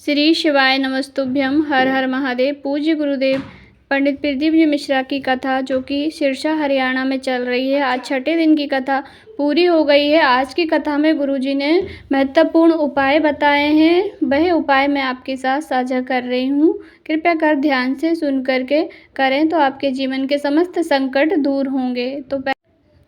श्री शिवाय नमस्तुभ्यम। हर हर महादेव। पूज्य गुरुदेव पंडित प्रदीप जी मिश्रा की कथा जो कि सिरसा हरियाणा में चल रही है, आज छठे दिन की कथा पूरी हो गई है। आज की कथा में गुरुजी ने महत्वपूर्ण उपाय बताए हैं, वह उपाय मैं आपके साथ साझा कर रही हूँ। कृपया कर ध्यान से सुन करके करें तो आपके जीवन के समस्त संकट दूर होंगे। तो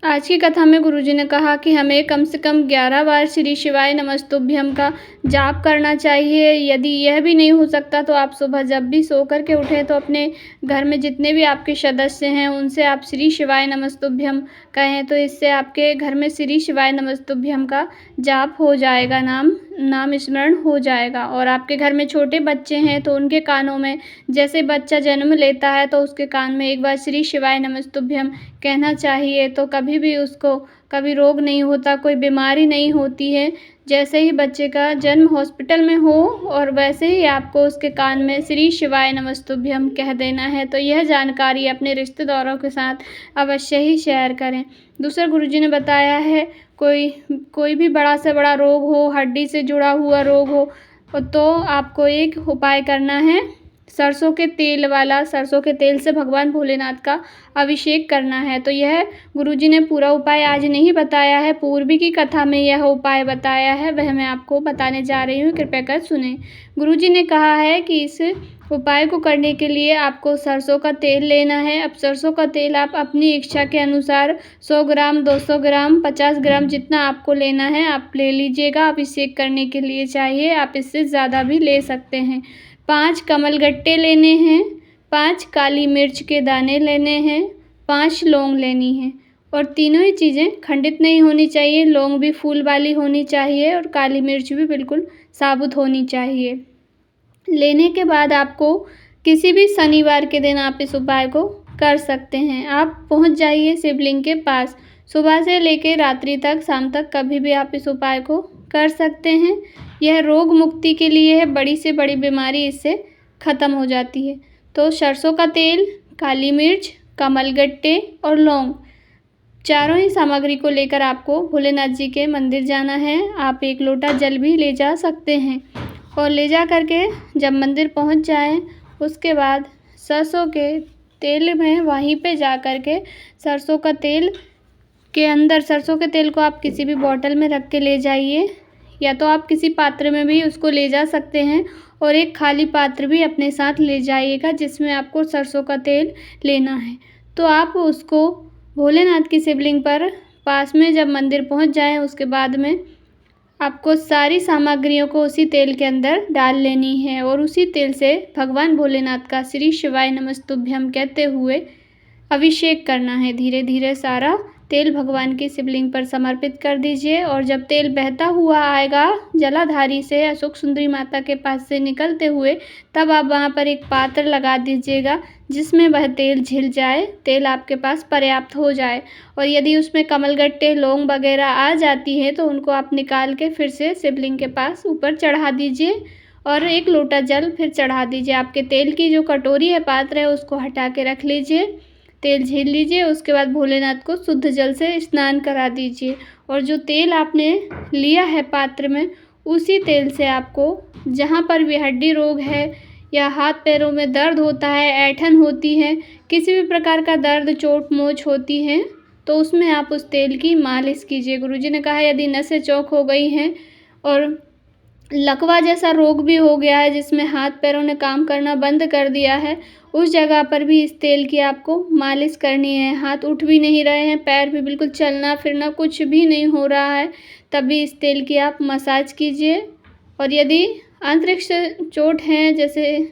आज की कथा में गुरुजी ने कहा कि हमें कम से कम 11 बार श्री शिवाय नमस्तुभ्यम का जाप करना चाहिए। यदि यह भी नहीं हो सकता तो आप सुबह जब भी सो कर के उठें तो अपने घर में जितने भी आपके सदस्य हैं उनसे आप श्री शिवाय नमस्तुभ्यम कहें, तो इससे आपके घर में श्री शिवाय नमस्तुभ्यम का जाप हो जाएगा, नाम स्मरण हो जाएगा। और आपके घर में छोटे बच्चे हैं तो उनके कानों में, जैसे बच्चा जन्म लेता है तो उसके कान में एक बार श्री शिवाय नमस्तुभ्यम कहना चाहिए, तो कभी भी उसको कभी रोग नहीं होता, कोई बीमारी नहीं होती है। जैसे ही बच्चे का जन्म हॉस्पिटल में हो और वैसे ही आपको उसके कान में श्री शिवाय नमस्तुभ्यम कह देना है। तो यह जानकारी अपने रिश्तेदारों के साथ अवश्य ही शेयर करें। दूसरा गुरुजी ने बताया है कोई भी बड़ा से बड़ा रोग हो, हड्डी से जुड़ा हुआ रोग हो, तो आपको एक उपाय करना है, सरसों के तेल से भगवान भोलेनाथ का अभिषेक करना है। तो यह गुरुजी ने पूरा उपाय आज नहीं बताया है, पूर्वी की कथा में यह उपाय बताया है, वह मैं आपको बताने जा रही हूँ, कृपया कर सुने। गुरुजी ने कहा है कि इस उपाय को करने के लिए आपको सरसों का तेल लेना है। अब सरसों का तेल आप अपनी इच्छा के अनुसार 100 ग्राम, 200 ग्राम, 50 ग्राम जितना आपको लेना है आप ले लीजिएगा। अभिषेक करने के लिए चाहिए, आप इससे ज़्यादा भी ले सकते हैं। 5 कमलगट्टे लेने हैं, 5 काली मिर्च के दाने लेने हैं, 5 लौंग लेनी है। और तीनों ही चीज़ें खंडित नहीं होनी चाहिए, लौंग भी फूल वाली होनी चाहिए और काली मिर्च भी बिल्कुल साबुत होनी चाहिए। लेने के बाद आपको किसी भी शनिवार के दिन आप इस उपाय को कर सकते हैं। आप पहुंच जाइए शिवलिंग के पास, सुबह से लेकर रात्रि तक, शाम तक कभी भी आप इस उपाय को कर सकते हैं। यह रोग मुक्ति के लिए है, बड़ी से बड़ी बीमारी इससे ख़त्म हो जाती है। तो सरसों का तेल, काली मिर्च, कमलगट्टे और लौंग, चारों ही सामग्री को लेकर आपको भोलेनाथ जी के मंदिर जाना है। आप 1 लोटा जल भी ले जा सकते हैं और ले जा करके जब मंदिर पहुंच जाएं, उसके बाद सरसों के तेल में वहीं पे जा कर के सरसों का तेल के अंदर, सरसों के तेल को आप किसी भी बॉटल में रख के ले जाइए, या तो आप किसी पात्र में भी उसको ले जा सकते हैं और एक खाली पात्र भी अपने साथ ले जाइएगा जिसमें आपको सरसों का तेल लेना है। तो आप उसको भोलेनाथ की शिवलिंग पर पास में जब मंदिर पहुंच जाएं, उसके बाद में आपको सारी सामग्रियों को उसी तेल के अंदर डाल लेनी है और उसी तेल से भगवान भोलेनाथ का श्री शिवाय नमस्तुभ्यम कहते हुए अभिषेक करना है। धीरे धीरे सारा तेल भगवान की शिवलिंग पर समर्पित कर दीजिए और जब तेल बहता हुआ आएगा जलाधारी से, अशोक सुंदरी माता के पास से निकलते हुए, तब आप वहाँ पर एक पात्र लगा दीजिएगा जिसमें वह तेल झिल जाए, तेल आपके पास पर्याप्त हो जाए। और यदि उसमें कमलगट्टे, लौंग वगैरह आ जाती है तो उनको आप निकाल के फिर से शिवलिंग के पास ऊपर चढ़ा दीजिए और 1 लोटा जल फिर चढ़ा दीजिए। आपके तेल की जो कटोरी है, पात्र है, उसको हटा के रख लीजिए, तेल झील लीजिए। उसके बाद भोलेनाथ को शुद्ध जल से स्नान करा दीजिए और जो तेल आपने लिया है पात्र में, उसी तेल से आपको जहाँ पर भी हड्डी रोग है या हाथ पैरों में दर्द होता है, ऐंठन होती है, किसी भी प्रकार का दर्द, चोट मोच होती है, तो उसमें आप उस तेल की मालिश कीजिए। गुरुजी ने कहा यदि नसें चौक हो गई हैं और लकवा जैसा रोग भी हो गया है जिसमें हाथ पैरों ने काम करना बंद कर दिया है, उस जगह पर भी इस तेल की आपको मालिश करनी है। हाथ उठ भी नहीं रहे हैं, पैर भी बिल्कुल चलना फिरना कुछ भी नहीं हो रहा है, तभी इस तेल की आप मसाज कीजिए। और यदि आंतरिक से चोट है, जैसे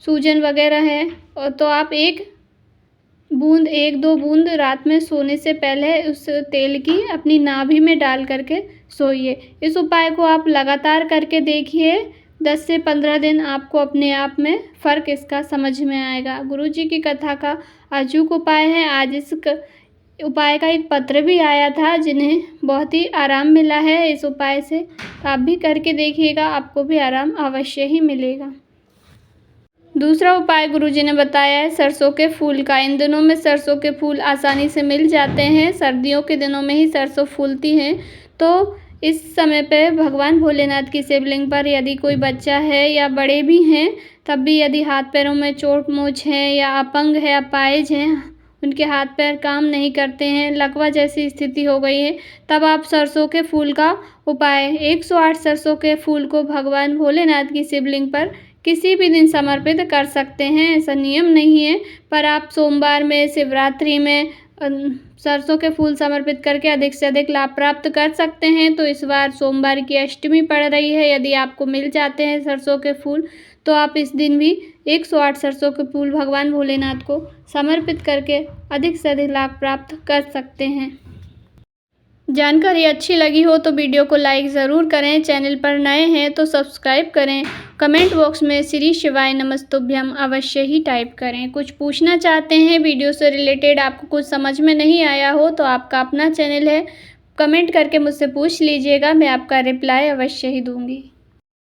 सूजन वगैरह है, और तो आप 1-2 बूंद रात में सोने से पहले उस तेल की अपनी नाभि में डाल करके सोइए। इस उपाय को आप लगातार करके देखिए, 10 से 15 दिन आपको अपने आप में फ़र्क इसका समझ में आएगा। गुरुजी की कथा का अचूक उपाय है। आज इस उपाय का एक पत्र भी आया था जिन्हें बहुत ही आराम मिला है इस उपाय से। आप भी करके देखिएगा, आपको भी आराम अवश्य ही मिलेगा। दूसरा उपाय गुरुजी ने बताया है सरसों के फूल का। इन दिनों में सरसों के फूल आसानी से मिल जाते हैं, सर्दियों के दिनों में ही सरसों फूलती हैं, तो इस समय पे भगवान भोलेनाथ की शिवलिंग पर यदि कोई बच्चा है या बड़े भी हैं, तब भी यदि हाथ पैरों में चोट मोच है या अपंग है, अपाहिज हैं, उनके हाथ पैर काम नहीं करते हैं, लकवा जैसी स्थिति हो गई है, तब आप सरसों के फूल का उपाय 108 सरसों के फूल को भगवान भोलेनाथ की शिवलिंग पर किसी भी दिन समर्पित कर सकते हैं। ऐसा नियम नहीं है, पर आप सोमवार में, शिवरात्रि में सरसों के फूल समर्पित करके अधिक से अधिक लाभ प्राप्त कर सकते हैं। तो इस बार सोमवार की अष्टमी पड़ रही है, यदि आपको मिल जाते हैं सरसों के फूल तो आप इस दिन भी 108 सरसों के फूल भगवान भोलेनाथ को समर्पित करके अधिक से अधिक लाभ प्राप्त कर सकते हैं। जानकारी अच्छी लगी हो तो वीडियो को लाइक ज़रूर करें, चैनल पर नए हैं तो सब्सक्राइब करें, कमेंट बॉक्स में श्री शिवाय नमस्तुभ्यम अवश्य ही टाइप करें। कुछ पूछना चाहते हैं वीडियो से रिलेटेड, आपको कुछ समझ में नहीं आया हो तो आपका अपना चैनल है, कमेंट करके मुझसे पूछ लीजिएगा, मैं आपका रिप्लाई अवश्य ही दूँगी।